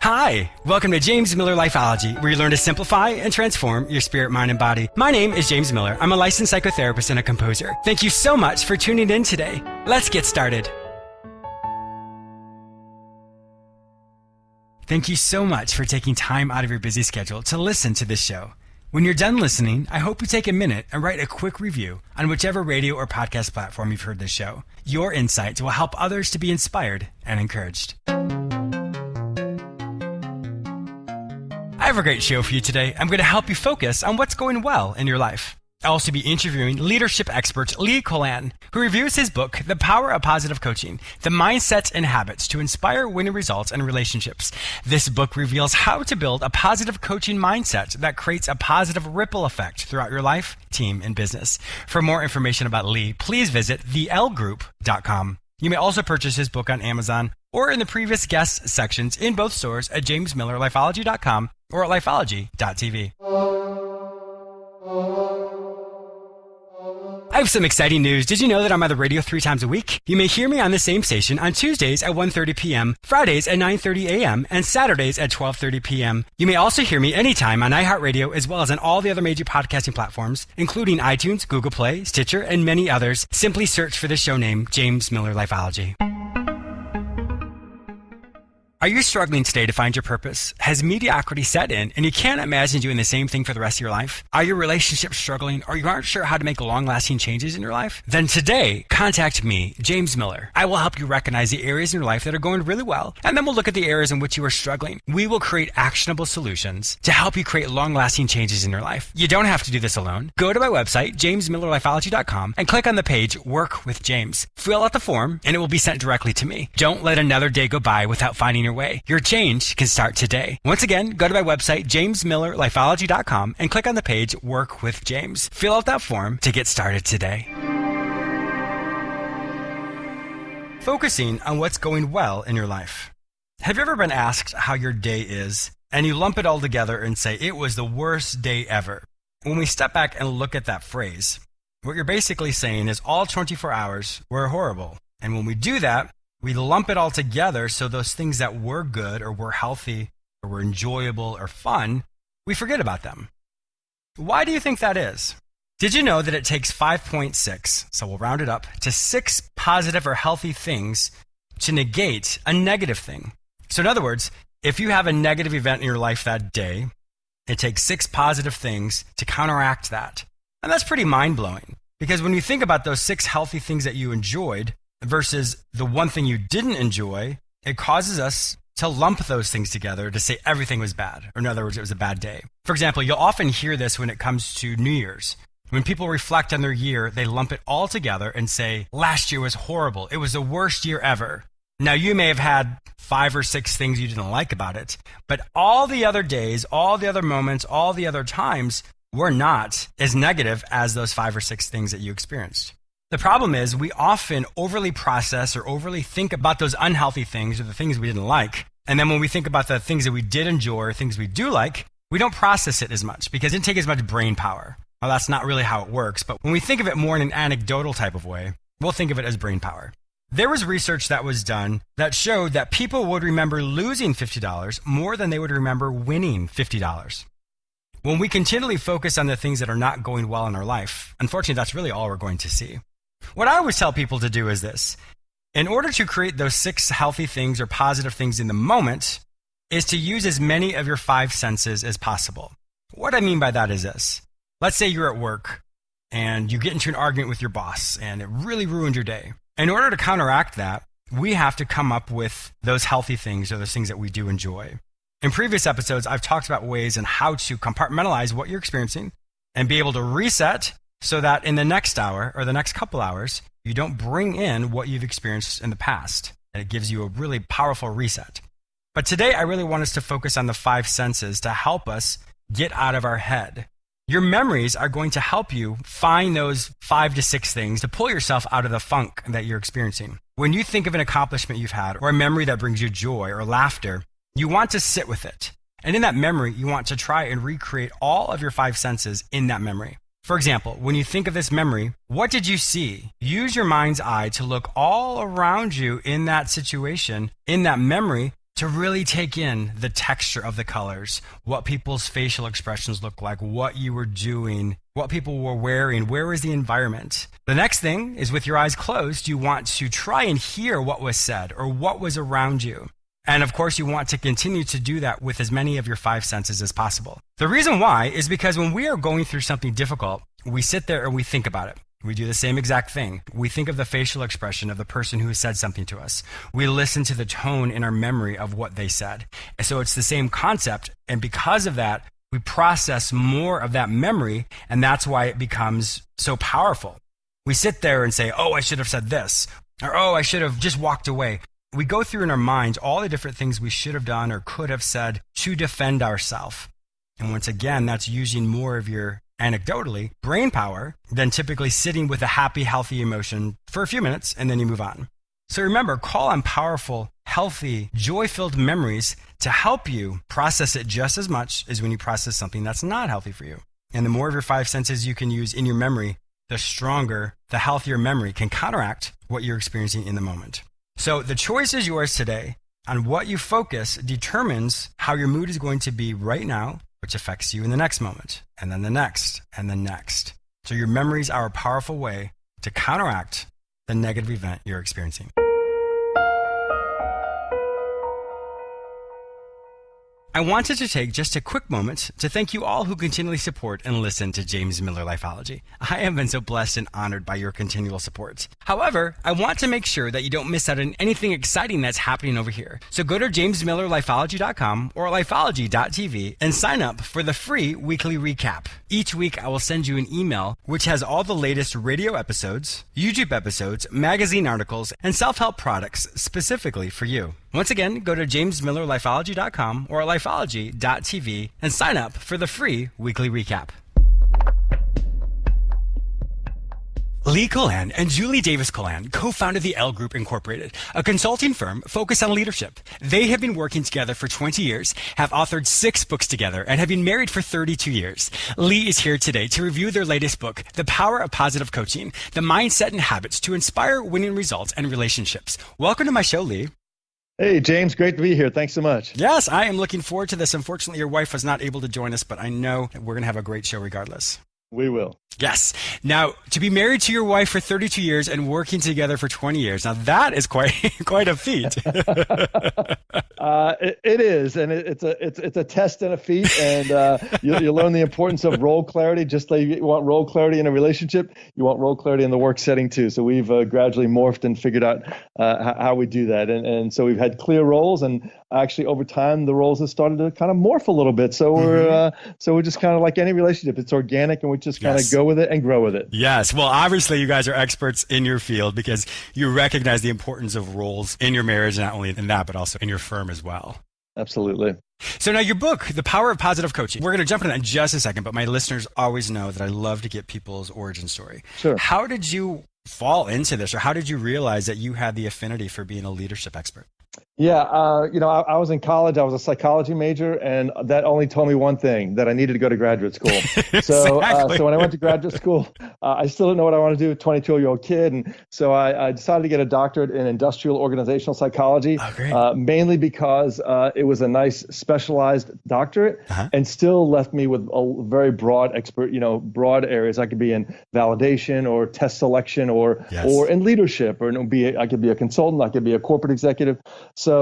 Hi, welcome to James Miller Lifeology, where you learn to simplify and transform your spirit, mind, and body. My name is James Miller. I'm a licensed psychotherapist and a composer. Thank you so much for tuning in today. Let's get started. Thank you so much for taking time out of your busy schedule to listen to this show. When you're done listening, I hope you take a minute and write a quick review on whichever radio or podcast platform you've heard this show. Your insights will help others to be inspired and encouraged. I have a great show for you today. I'm going to help you focus on what's going well in your life. I'll also be interviewing leadership expert Colan, who reviews his book, The Power of Positive Coaching, the Mindset and Habits to Inspire Winning Results and Relationships. This book reveals how to build a positive coaching mindset that creates a positive ripple effect throughout your life, team, and business. For more information about Lee, please visit thelgroup.com. You may also purchase his book on Amazon or in the previous guest sections in both stores at jamesmillerlifeology.com or at lifeology.tv. I have some exciting news. Did you know that I'm on the radio 3 times a week? You may hear me on the same station on Tuesdays at 1:30 p.m., Fridays at 9:30 a.m., and Saturdays at 12:30 p.m. You may also hear me anytime on iHeartRadio as well as on all the other major podcasting platforms, including iTunes, Google Play, Stitcher, and many others. Simply search for the show name, James Miller Lifeology. Are you struggling today to find your purpose? Has mediocrity set in and you can't imagine doing the same thing for the rest of your life? Are your relationships struggling or you aren't sure how to make long-lasting changes in your life? Then today, contact me, James Miller. I will help you recognize the areas in your life that are going really well, and then we'll look at the areas in which you are struggling. We will create actionable solutions to help you create long-lasting changes in your life. You don't have to do this alone. Go to my website, jamesmillerlifeology.com, and click on the page, Work with James. Fill out the form, and it will be sent directly to me. Don't let another day go by without finding your way. Your change can start today. Once again, go to my website, jamesmillerlifeology.com, and click on the page, Work with James. Fill out that form to get started today. Focusing on what's going well in your life. Have you ever been asked how your day is, and you lump it all together and say, it was the worst day ever? When we step back and look at that phrase, what you're basically saying is all 24 hours were horrible. And when we do that, we lump it all together, so those things that were good or were healthy or were enjoyable or fun, we forget about them. Why do you think that is? Did you know that it takes 5.6, so we'll round it up, to 6 positive or healthy things to negate a negative thing? So in other words, if you have a negative event in your life that day, it takes 6 positive things to counteract that. And that's pretty mind-blowing, because when you think about those 6 healthy things that you enjoyed, versus the one thing you didn't enjoy, it causes us to lump those things together to say everything was bad. Or in other words, it was a bad day. For example, you'll often hear this when it comes to New Year's. When people reflect on their year, they lump it all together and say, last year was horrible. It was the worst year ever. Now, you may have had 5 or 6 things you didn't like about it, but all the other days, all the other moments, all the other times were not as negative as those 5 or 6 things that you experienced. The problem is we often overly process or overly think about those unhealthy things or the things we didn't like. And then when we think about the things that we did enjoy or things we do like, we don't process it as much because it didn't take as much brain power. Well, that's not really how it works. But when we think of it more in an anecdotal type of way, we'll think of it as brain power. There was research that was done that showed that people would remember losing $50 more than they would remember winning $50. When we continually focus on the things that are not going well in our life, unfortunately, that's really all we're going to see. What I always tell people to do is this. In order to create those 6 healthy things or positive things in the moment is to use as many of your 5 senses as possible. What I mean by that is this. Let's say you're at work and you get into an argument with your boss and it really ruined your day. In order to counteract that, we have to come up with those healthy things or those things that we do enjoy. In previous episodes, I've talked about ways and how to compartmentalize what you're experiencing and be able to reset so that in the next hour or the next couple hours, you don't bring in what you've experienced in the past. And it gives you a really powerful reset. But today, I really want us to focus on the 5 senses to help us get out of our head. Your memories are going to help you find those 5 to 6 things to pull yourself out of the funk that you're experiencing. When you think of an accomplishment you've had or a memory that brings you joy or laughter, you want to sit with it. And in that memory, you want to try and recreate all of your 5 senses in that memory. For example, when you think of this memory, what did you see? Use your mind's eye to look all around you in that situation, in that memory, to to really take in the texture of the colors, what people's facial expressions look like, what you were doing, what people were wearing, where was the environment. The next thing is, with your eyes closed, you want to try and hear what was said or what was around you. And of course, you want to continue to do that with as many of your 5 senses as possible. The reason why is because when we are going through something difficult, we sit there and we think about it. We do the same exact thing. We think of the facial expression of the person who said something to us. We listen to the tone in our memory of what they said. And so it's the same concept. And because of that, we process more of that memory. And that's why it becomes so powerful. We sit there and say, oh, I should have said this. Or, oh, I should have just walked away. We go through in our minds all the different things we should have done or could have said to defend ourselves. And once again, that's using more of your, anecdotally, brain power than typically sitting with a happy, healthy emotion for a few minutes and then you move on. So remember, call on powerful, healthy, joy-filled memories to help you process it just as much as when you process something that's not healthy for you. And the more of your 5 senses you can use in your memory, the stronger, the healthier memory can counteract what you're experiencing in the moment. So the choice is yours today. On what you focus determines how your mood is going to be right now, which affects you in the next moment, and then the next, and the next. So your memories are a powerful way to counteract the negative event you're experiencing. I wanted to take just a quick moment to thank you all who continually support and listen to James Miller Lifeology. I have been so blessed and honored by your continual support. However, I want to make sure that you don't miss out on anything exciting that's happening over here. So go to jamesmillerlifeology.com or lifeology.tv and sign up for the free weekly recap. Each week, I will send you an email which has all the latest radio episodes, YouTube episodes, magazine articles, and self-help products specifically for you. Once again, go to jamesmillerlifeology.com or lifeology.tv and sign up for the free weekly recap. Lee Colan and Julie Davis Colan co-founded the L Group Incorporated, a consulting firm focused on leadership. They have been working together for 20 years, have authored 6 books together, and have been married for 32 years. Lee is here today to review their latest book, The Power of Positive Coaching, the mindset and habits to inspire winning results and relationships. Welcome to my show, Lee. Hey, James, great to be here. Thanks so much. Yes, I am looking forward to this. Unfortunately, your wife was not able to join us, but I know that we're going to have a great show regardless. We will. Yes. Now, to be married to your wife for 32 years and working together for 20 years, now that is quite a feat. It is, and it's a test and a feat, and you'll learn the importance of role clarity. Just like you want role clarity in a relationship, you want role clarity in the work setting too. So we've gradually morphed and figured out how we do that, and so we've had clear roles, and actually over time the roles have started to kind of morph a little bit. So we're just kind of like any relationship; it's organic, and we just kind of go with it and grow with it. Yes. Well, obviously you guys are experts in your field because you recognize the importance of roles in your marriage, not only in that, but also in your firm as well. Absolutely. So now your book, The Power of Positive Coaching, we're going to jump into that in just a second, but my listeners always know that I love to get people's origin story. Sure. How did you fall into this, or how did you realize that you had the affinity for being a leadership expert? Yeah, I was in college. I was a psychology major, and that only told me one thing: that I needed to go to graduate school. So, Exactly. So when I went to graduate school, I still didn't know what I wanted to do. A 22-year-old kid, and so I decided to get a doctorate in industrial organizational psychology. Oh, great. Mainly because it was a nice specialized doctorate, and still left me with a very broad broad areas. I could be in validation or test selection, or in leadership, or I could be a consultant, I could be a corporate executive. So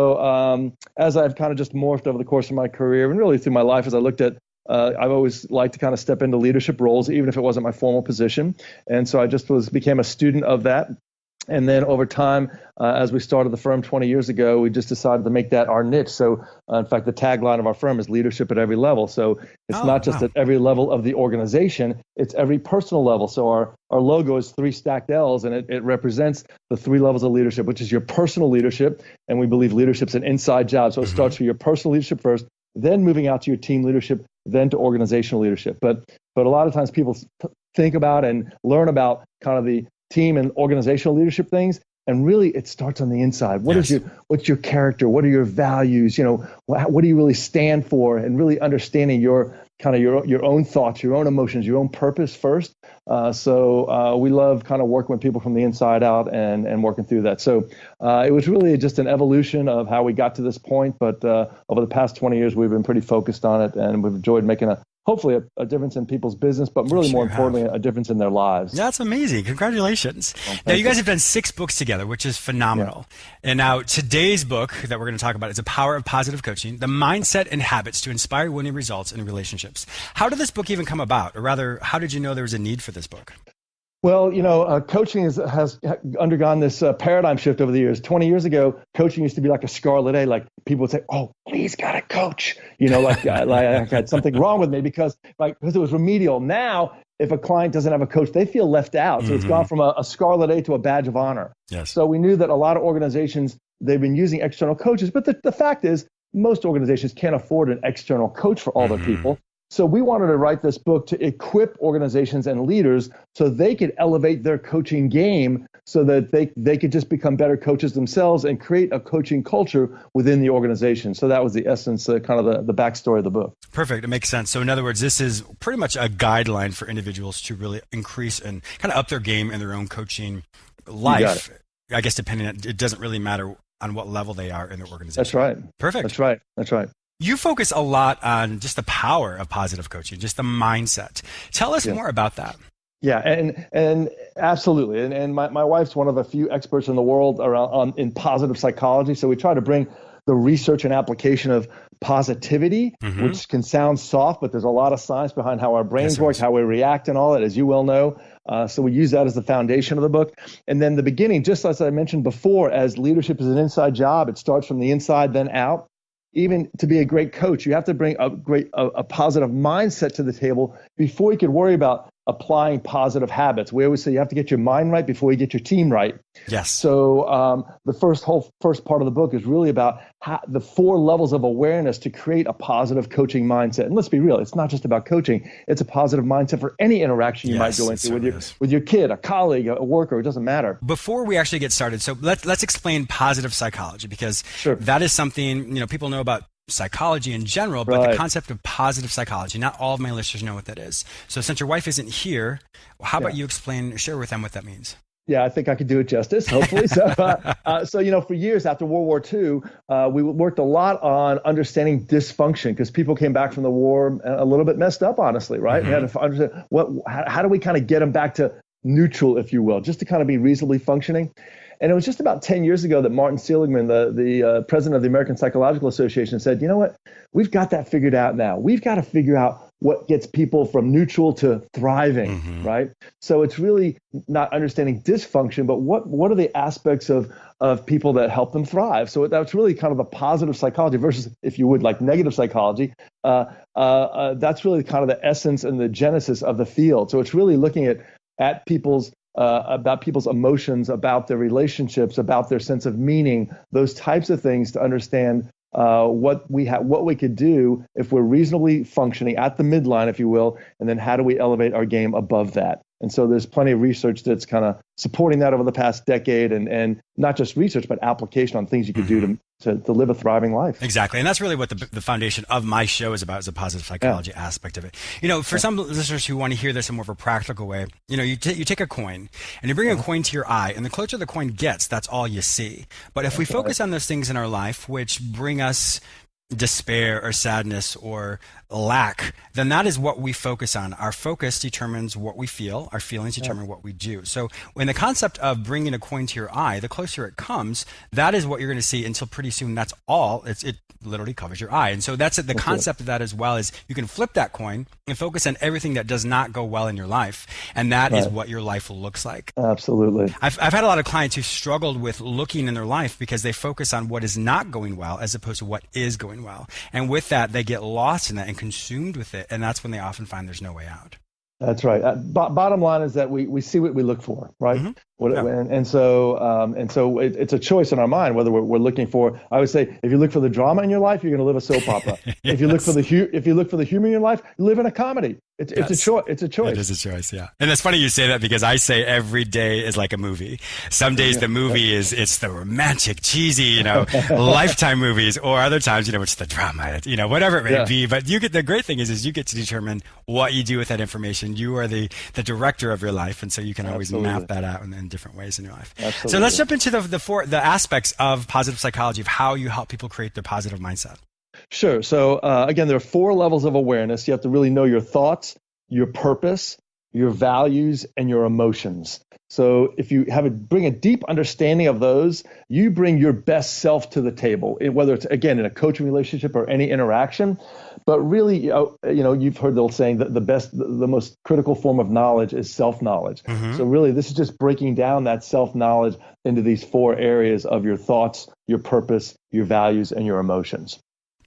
as I've kind of just morphed over the course of my career and really through my life, as I looked at, I've always liked to kind of step into leadership roles, even if it wasn't my formal position. And so I just became a student of that. And then over time, as we started the firm 20 years ago, we just decided to make that our niche. So in fact, the tagline of our firm is leadership at every level. So it's not just at every level of the organization, it's every personal level. So our logo is 3 stacked L's, and it represents the 3 levels of leadership, which is your personal leadership. And we believe leadership's an inside job. So it starts with your personal leadership first, then moving out to your team leadership, then to organizational leadership. But a lot of times people think about and learn about kind of the team and organizational leadership things, and really it starts on the inside. What's your character? What are your values? What do you really stand for? And really understanding your kind of your own thoughts, your own emotions, your own purpose first. So we love kind of working with people from the inside out and working through that. So it was really just an evolution of how we got to this point. But over the past 20 years, we've been pretty focused on it, and we've enjoyed making hopefully a difference in people's business, but really more importantly, a difference in their lives. That's amazing. Congratulations. Well, now, you guys have done 6 books together, which is phenomenal. Yeah. And now today's book that we're going to talk about is The Power of Positive Coaching, the mindset and habits to inspire winning results in relationships. How did this book even come about? Or rather, how did you know there was a need for this book? Well, coaching has undergone this paradigm shift over the years. 20 years ago, coaching used to be like a scarlet A. Like people would say, "Oh, Lee's got a coach." Like I had something wrong with me because it was remedial. Now, if a client doesn't have a coach, they feel left out. So it's gone from a scarlet A to a badge of honor. Yes. So we knew that a lot of organizations, they've been using external coaches, but the fact is, most organizations can't afford an external coach for all their people. So we wanted to write this book to equip organizations and leaders so they could elevate their coaching game so that they could just become better coaches themselves and create a coaching culture within the organization. So that was the essence, kind of the backstory of the book. Perfect. It makes sense. So in other words, this is pretty much a guideline for individuals to really increase and kind of up their game in their own coaching life. I guess depending on, it doesn't really matter on what level they are in their organization. That's right. Perfect. That's right. You focus a lot on just the power of positive coaching, just the mindset. Tell us more about that. Yeah, and absolutely. And my wife's one of a few experts in the world in positive psychology. So we try to bring the research and application of positivity, which can sound soft, but there's a lot of science behind how our brains work, how we react and all that, as you well know. So we use that as the foundation of the book. And then the beginning, just as I mentioned before, as leadership is an inside job, it starts from the inside, then out. Even to be a great coach, you have to bring a positive mindset to the table before you can worry about applying positive habits. We always say you have to get your mind right before you get your team right. Yes. So the first part of the book is really about the 4 levels of awareness to create a positive coaching mindset. And let's be real, it's not just about coaching. It's a positive mindset for any interaction you might go into with your kid, a colleague, a worker. It doesn't matter. Before we actually get started, so let's explain positive psychology, because that is something, people know about psychology in general, but the concept of positive psychology, not all of my listeners know what that is. So since your wife isn't here, how about you share with them what that means? Yeah, I think I could do it justice, hopefully. So, for years after World War II, we worked a lot on understanding dysfunction because people came back from the war a little bit messed up, honestly, right? We had to understand how do we kind of get them back to neutral, if you will, just to kind of be reasonably functioning. And it was just about 10 years ago that Martin Seligman, the president of the American Psychological Association, said, you know what, we've got that figured out now. We've got to figure out what gets people from neutral to thriving, right? So it's really not understanding dysfunction, but what are the aspects of people that help them thrive? So that's really kind of the positive psychology versus, if you would, like negative psychology. That's really kind of the essence and the genesis of the field. So it's really looking at people's about people's emotions, about their relationships, about their sense of meaning, those types of things to understand what we could do if we're reasonably functioning at the midline, if you will, and then how do we elevate our game above that? And so there's plenty of research that's kind of supporting that over the past decade, and not just research, but application on things you could do to live a thriving life. Exactly. And that's really what the foundation of my show is about, is a positive psychology aspect of it. For some listeners who want to hear this in more of a practical way, you take a coin and you bring a coin to your eye, and the closer the coin gets, that's all you see. But if we focus on those things in our life which bring us despair or sadness or lack, then that is what we focus on. Our focus determines what we feel. Our feelings determine what we do. So when the concept of bringing a coin to your eye, the closer it comes, that is what you're going to see until pretty soon that's all. It literally covers your eye. And so that's the concept of that as well, is you can flip that coin and focus on everything that does not go well in your life. And that is what your life looks like. Absolutely. I've had a lot of clients who struggled with looking in their life because they focus on what is not going well as opposed to what is going well. And with that, they get lost in that and consumed with it. And that's when they often find there's no way out. That's right. Bottom line is that we see what we look for, right? And so it's a choice in our mind whether we're looking for. I would say if you look for the drama in your life, you're going to live a soap opera. If you look for the humor in your life, you live in a comedy. It's a choice. It's a choice. It is a choice, yeah. And it's funny you say that because I say every day is like a movie. Some days the movie it's the romantic, cheesy, Lifetime movies, or other times, it's the drama, whatever it may be. But the great thing is you get to determine what you do with that information. You are the director of your life, and so you can always map that out in different ways in your life. Absolutely. So let's jump into the aspects of positive psychology, of how you help people create their positive mindset. Sure. So again, there are 4 levels of awareness. You have to really know your thoughts, your purpose, your values, and your emotions. So if you bring a deep understanding of those, you bring your best self to the table, whether it's, again, in a coaching relationship or any interaction. But really, you've heard the old saying that the most critical form of knowledge is self-knowledge. Mm-hmm. So really, this is just breaking down that self-knowledge into these 4 areas of your thoughts, your purpose, your values, and your emotions.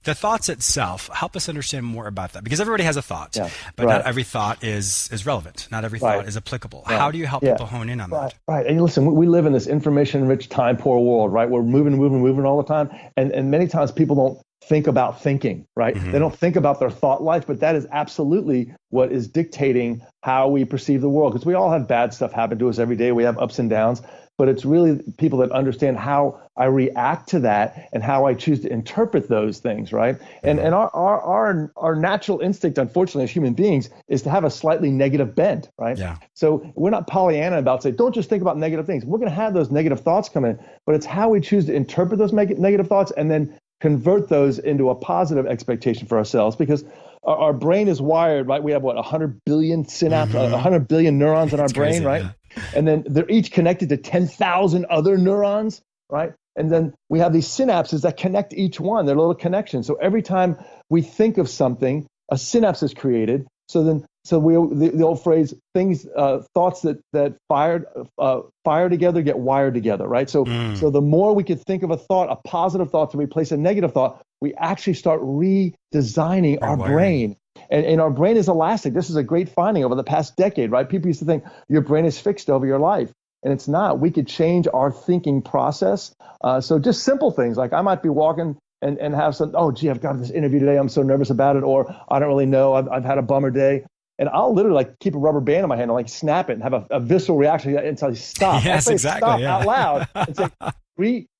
The thoughts itself, help us understand more about that, because everybody has a thought, but not every thought is relevant. Not every thought is applicable. Right. How do you help people hone in on that? Right. And listen, we live in this information-rich, time-poor world, right? We're moving all the time. And many times people don't think about thinking, right? Mm-hmm. They don't think about their thought life, but that is absolutely what is dictating how we perceive the world, because we all have bad stuff happen to us every day. We have ups and downs. But it's really people that understand how I react to that and how I choose to interpret those things, right? And our natural instinct, unfortunately, as human beings, is to have a slightly negative bent, right? Yeah. So we're not Pollyanna about saying, don't just think about negative things. We're going to have those negative thoughts come in, but it's how we choose to interpret those negative thoughts and then convert those into a positive expectation for ourselves, because our brain is wired, right? We have 100 billion synapses, 100 billion neurons in our brain, crazy, right? Yeah. And then they're each connected to 10,000 other neurons, right? And then we have these synapses that connect each one. They're little connections. So every time we think of something, a synapse is created. So the old phrase, thoughts that fire together get wired together, right? So the more we could think of a thought, a positive thought, to replace a negative thought, we actually start redesigning our brain. And our brain is elastic. This is a great finding over the past decade, right? People used to think your brain is fixed over your life, and it's not. We could change our thinking process. So just simple things like I might be walking and have some, I've got this interview today, I'm so nervous about it, or I don't really know, I've had a bummer day. And I'll literally keep a rubber band in my hand and snap it and have a visceral reaction until I stop. Yes, exactly. Stop out loud and say,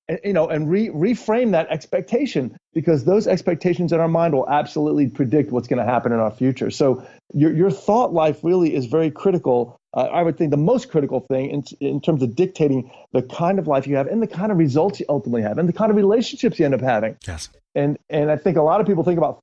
reframe that expectation, because those expectations in our mind will absolutely predict what's going to happen in our future. So your thought life really is very critical. I would think the most critical thing in terms of dictating the kind of life you have and the kind of results you ultimately have and the kind of relationships you end up having. Yes. And I think a lot of people think about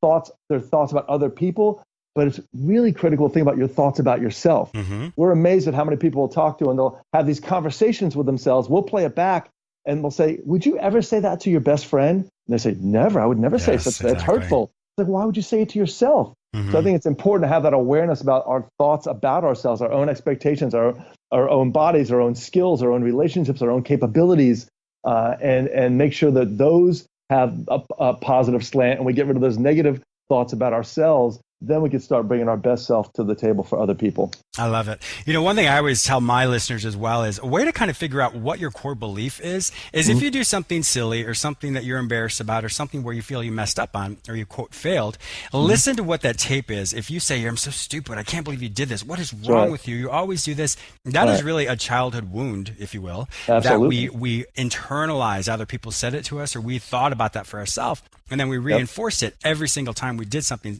their thoughts about other people, but it's really critical to think about your thoughts about yourself. Mm-hmm. We're amazed at how many people we'll talk to, and they'll have these conversations with themselves. We'll play it back, and we'll say, would you ever say that to your best friend? And they say, never. I would never say such that. It's hurtful. It's like, why would you say it to yourself? Mm-hmm. So I think it's important to have that awareness about our thoughts about ourselves, our own expectations, our own bodies, our own skills, our own relationships, our own capabilities, and make sure that those have a positive slant, and we get rid of those negative thoughts about ourselves. Then we can start bringing our best self to the table for other people. I love it. One thing I always tell my listeners as well is a way to kind of figure out what your core belief is if you do something silly or something that you're embarrassed about or something where you feel you messed up on or you quote failed, listen to what that tape is. If you say, I'm so stupid, I can't believe you did this. What is wrong with you? You always do this. That is really a childhood wound, if you will, Absolutely. that we internalize. Either people said it to us or we thought about that for ourselves. And then we reinforced it every single time we did something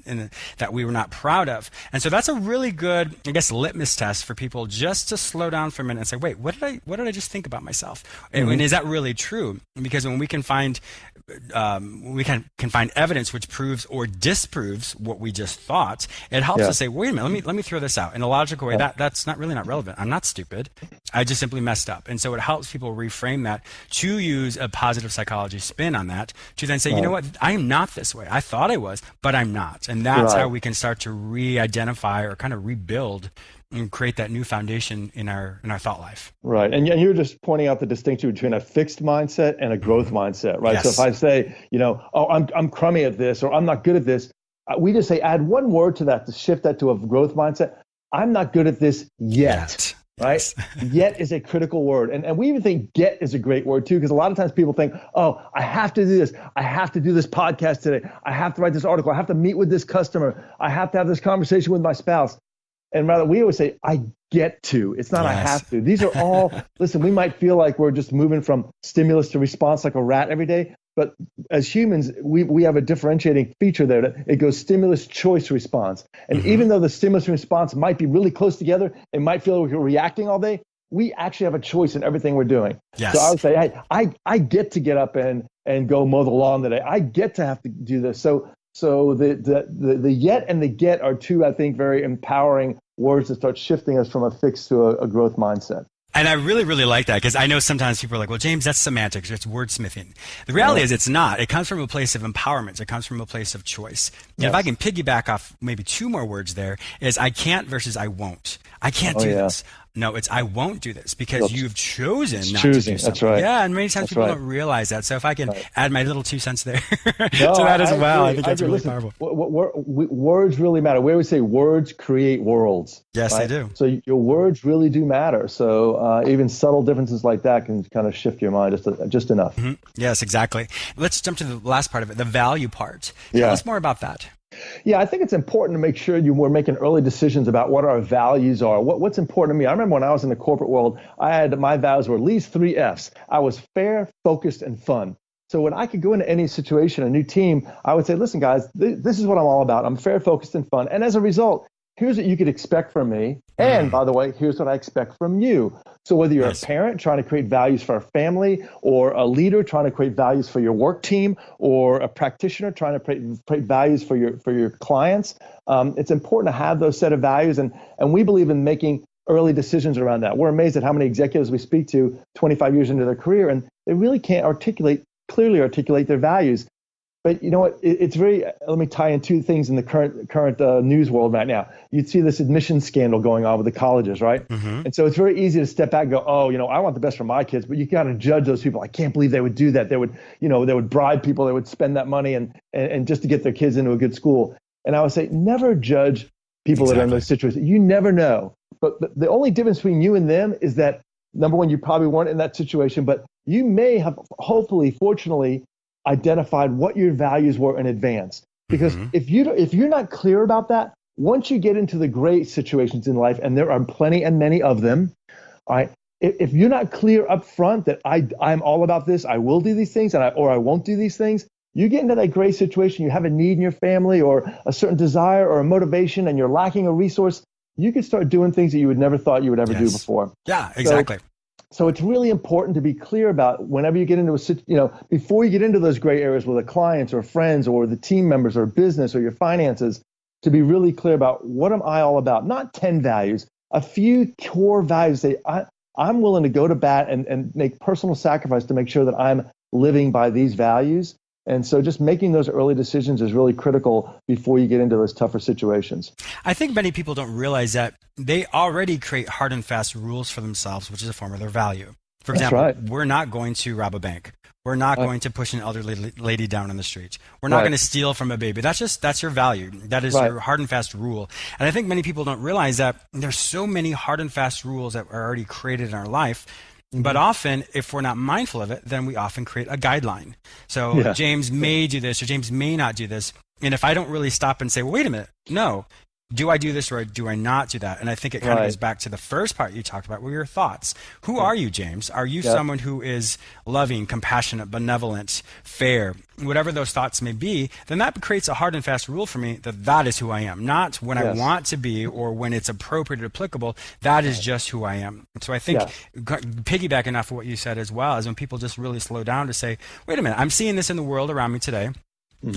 that we were not proud of. And so that's a really good, litmus test for people just to slow down for a minute and say, wait, what did I just think about myself? And is that really true? Because when we can find evidence which proves or disproves what we just thought, it helps us say, wait a minute, let me throw this out in a logical way. That's not relevant. I'm not stupid. I just simply messed up. And so it helps people reframe that, to use a positive psychology spin on that, to then say, you know what, I am not this way. I thought I was, but I'm not. And that's how we can start to re-identify or kind of rebuild and create that new foundation in our thought life. Right. And you're just pointing out the distinction between a fixed mindset and a growth mindset, right? Yes. So if I say, I'm crummy at this, or I'm not good at this, we just say, add one word to that to shift that to a growth mindset. I'm not good at this yet. right? Yet is a critical word. And we even think get is a great word too, because a lot of times people think, oh, I have to do this. I have to do this podcast today. I have to write this article. I have to meet with this customer. I have to have this conversation with my spouse. And rather, we always say, I get to. It's not I have to. These are all, listen, we might feel like we're just moving from stimulus to response like a rat every day. But as humans, we have a differentiating feature there. That it goes stimulus, choice, response. And even though the stimulus and response might be really close together, it might feel like we're reacting all day, we actually have a choice in everything we're doing. Yes. So I would say, hey, I get to get up and go mow the lawn today. I get to have to do this. So the yet and the get are two, I think, very empowering words that start shifting us from a fixed to a growth mindset. And I really, really like that, because I know sometimes people are like, well, James, that's semantics, it's wordsmithing. The reality is it's not. It comes from a place of empowerment. It comes from a place of choice. And if I can piggyback off maybe two more words there, is I can't versus I won't. I can't do this. No, it's I won't do this, because you've chosen not to do something. That's right. Yeah, and many times people don't realize that. So if I can add my little 2 cents there to that as well, I think that's really powerful. Words really matter. We always say words create worlds. Yes, they do. So your words really do matter. So even subtle differences like that can kind of shift your mind just enough. Yes, exactly. Let's jump to the last part of it, the value part. Tell us more about that. Yeah, I think it's important to make sure we're making early decisions about what our values are. What's important to me. I remember when I was in the corporate world, my values were at least 3 F's. I was fair, focused, and fun. So when I could go into any situation, a new team, I would say, listen, guys, this is what I'm all about. I'm fair, focused, and fun. And as a result, here's what you could expect from me. And by the way, here's what I expect from you. So whether you're a parent trying to create values for a family, or a leader trying to create values for your work team, or a practitioner trying to create values for your clients, it's important to have those set of values. And we believe in making early decisions around that. We're amazed at how many executives we speak to 25 years into their career, and they really can't clearly articulate their values. But you know what? It's very. Let me tie in two things in the current news world right now. You'd see this admissions scandal going on with the colleges, right? And so it's very easy to step back and go, oh, I want the best for my kids, but you got to judge those people. I can't believe they would do that. They would bribe people. They would spend that money and just to get their kids into a good school. And I would say, never judge people that are in those situations. You never know. But the only difference between you and them is that, number one, you probably weren't in that situation, but you may have, hopefully, fortunately, identified what your values were in advance. Because if you're not clear about that, once you get into the great situations in life, and there are plenty and many of them, all right, if you're not clear up front that I'm all about this, I will do these things, or I won't do these things, you get into that great situation, you have a need in your family, or a certain desire or a motivation, and you're lacking a resource, you can start doing things that you would never thought you would ever do before. Yeah, exactly. So it's really important to be clear about whenever you get into before you get into those gray areas with the clients or friends or the team members or business or your finances, to be really clear about what am I all about? Not 10 values, a few core values. I'm willing to go to bat and make personal sacrifice to make sure that I'm living by these values. And so just making those early decisions is really critical before you get into those tougher situations. I think many people don't realize that they already create hard and fast rules for themselves, which is a form of their value. For example, we're not going to rob a bank. We're not going to push an elderly lady down in the street. We're not going to steal from a baby. That's your value. That is your hard and fast rule. And I think many people don't realize that there's so many hard and fast rules that are already created in our life. But often, if we're not mindful of it, then we often create a guideline. So James may do this, or James may not do this. And if I don't really stop and say, well, wait a minute, no, do I do this or do I not do that? And I think it kind of goes back to the first part you talked about, were your thoughts. Who are you, James? Are you someone who is loving, compassionate, benevolent, fair, whatever those thoughts may be? Then that creates a hard and fast rule for me that is who I am, not when I want to be or when it's appropriate or applicable. That is just who I am. So I think piggybacking off of what you said as well is when people just really slow down to say, wait a minute, I'm seeing this in the world around me today.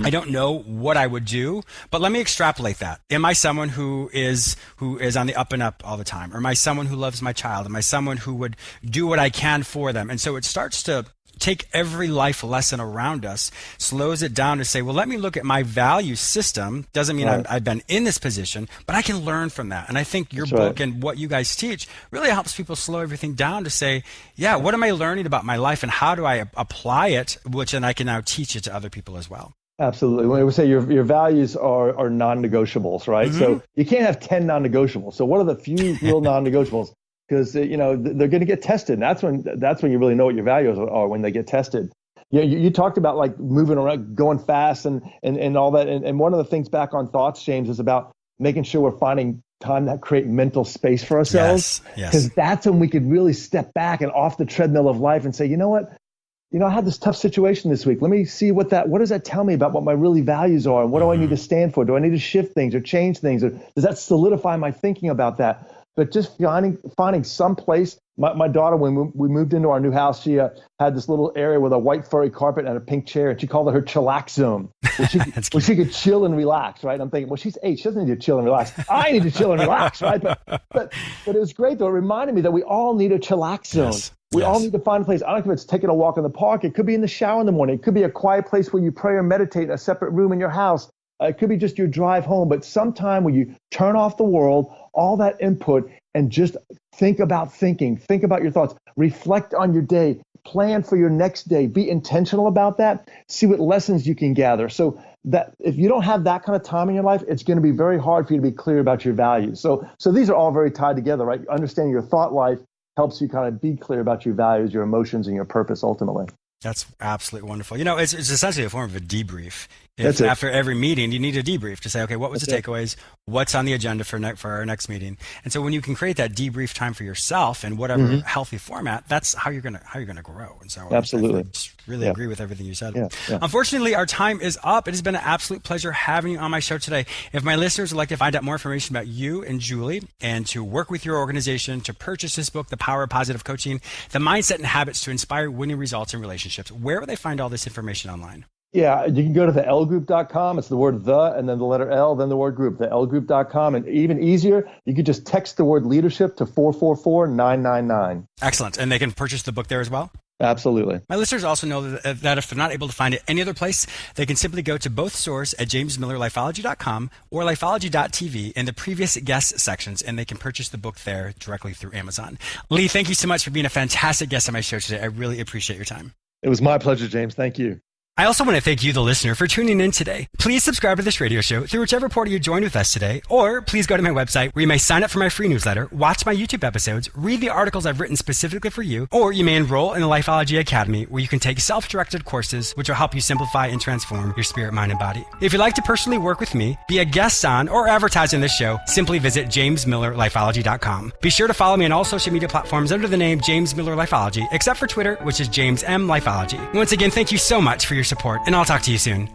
I don't know what I would do, but let me extrapolate that. Am I someone who is on the up and up all the time? Or am I someone who loves my child? Am I someone who would do what I can for them? And so it starts to take every life lesson around us, slows it down to say, well, let me look at my value system. Doesn't mean I've been in this position, but I can learn from that. And I think your book and what you guys teach really helps people slow everything down to say, what am I learning about my life and how do I apply it, which then I can now teach it to other people as well. Absolutely. When we say your values are non-negotiables, right? So you can't have 10 non-negotiables. So what are the few real non-negotiables? because they're going to get tested. And that's when you really know what your values are, when they get tested. You talked about like moving around, going fast, and all that. And one of the things back on thoughts, James, is about making sure we're finding time to create mental space for ourselves. Because that's when we could really step back and off the treadmill of life and say, you know what? I had this tough situation this week. Let me see what does that tell me about what my really values are, and what do I need to stand for? Do I need to shift things or change things, or does that solidify my thinking about that? But just finding some place. My daughter, when we moved into our new house, she had this little area with a white furry carpet and a pink chair, and she called it her chillax zone, where she could chill and relax, right? I'm thinking, well, she's 8. She doesn't need to chill and relax. I need to chill and relax, right? But it was great, though. It reminded me that we all need a chillax zone. We all need to find a place. I don't care if it's taking a walk in the park. It could be in the shower in the morning. It could be a quiet place where you pray or meditate in a separate room in your house. It could be just your drive home. But sometime when you turn off the world, all that input, and just think about thinking. Think about your thoughts. Reflect on your day. Plan for your next day. Be intentional about that. See what lessons you can gather. So that if you don't have that kind of time in your life, it's going to be very hard for you to be clear about your values. So these are all very tied together, right? Understanding your thought life helps you kind of be clear about your values, your emotions, and your purpose ultimately. That's absolutely wonderful. It's essentially a form of a debrief. After every meeting, you need a debrief to say, okay, what was the takeaways? What's on the agenda for our next meeting? And so when you can create that debrief time for yourself in whatever healthy format, that's how you're gonna grow. And so absolutely, I just really agree with everything you said. Unfortunately, our time is up. It has been an absolute pleasure having you on my show today. If my listeners would like to find out more information about you and Julie, and to work with your organization, to purchase this book, The Power of Positive Coaching, The Mindset and Habits to Inspire Winning Results in Relationships, where would they find all this information online? Yeah, you can go to the lgroup.com. It's the word the, and then the letter L, then the word group, the lgroup.com. And even easier, you could just text the word leadership to 444-999. Excellent. And they can purchase the book there as well? Absolutely. My listeners also know that if they're not able to find it any other place, they can simply go to both stores at jamesmillerlifeology.com or lifeology.tv in the previous guest sections, and they can purchase the book there directly through Amazon. Lee, thank you so much for being a fantastic guest on my show today. I really appreciate your time. It was my pleasure, James. Thank you. I also want to thank you, the listener, for tuning in today. Please subscribe to this radio show through whichever portal you joined with us today, or please go to my website where you may sign up for my free newsletter, watch my YouTube episodes, read the articles I've written specifically for you, or you may enroll in the Lifeology Academy, where you can take self-directed courses which will help you simplify and transform your spirit, mind, and body. If you'd like to personally work with me, be a guest on, or advertise on this show, simply visit jamesmillerlifeology.com. Be sure to follow me on all social media platforms under the name James Miller Lifeology, except for Twitter, which is James M. Lifeology. Once again, thank you so much for your support, and I'll talk to you soon.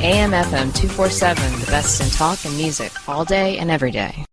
AM/FM 247, the best in talk and music all day and every day.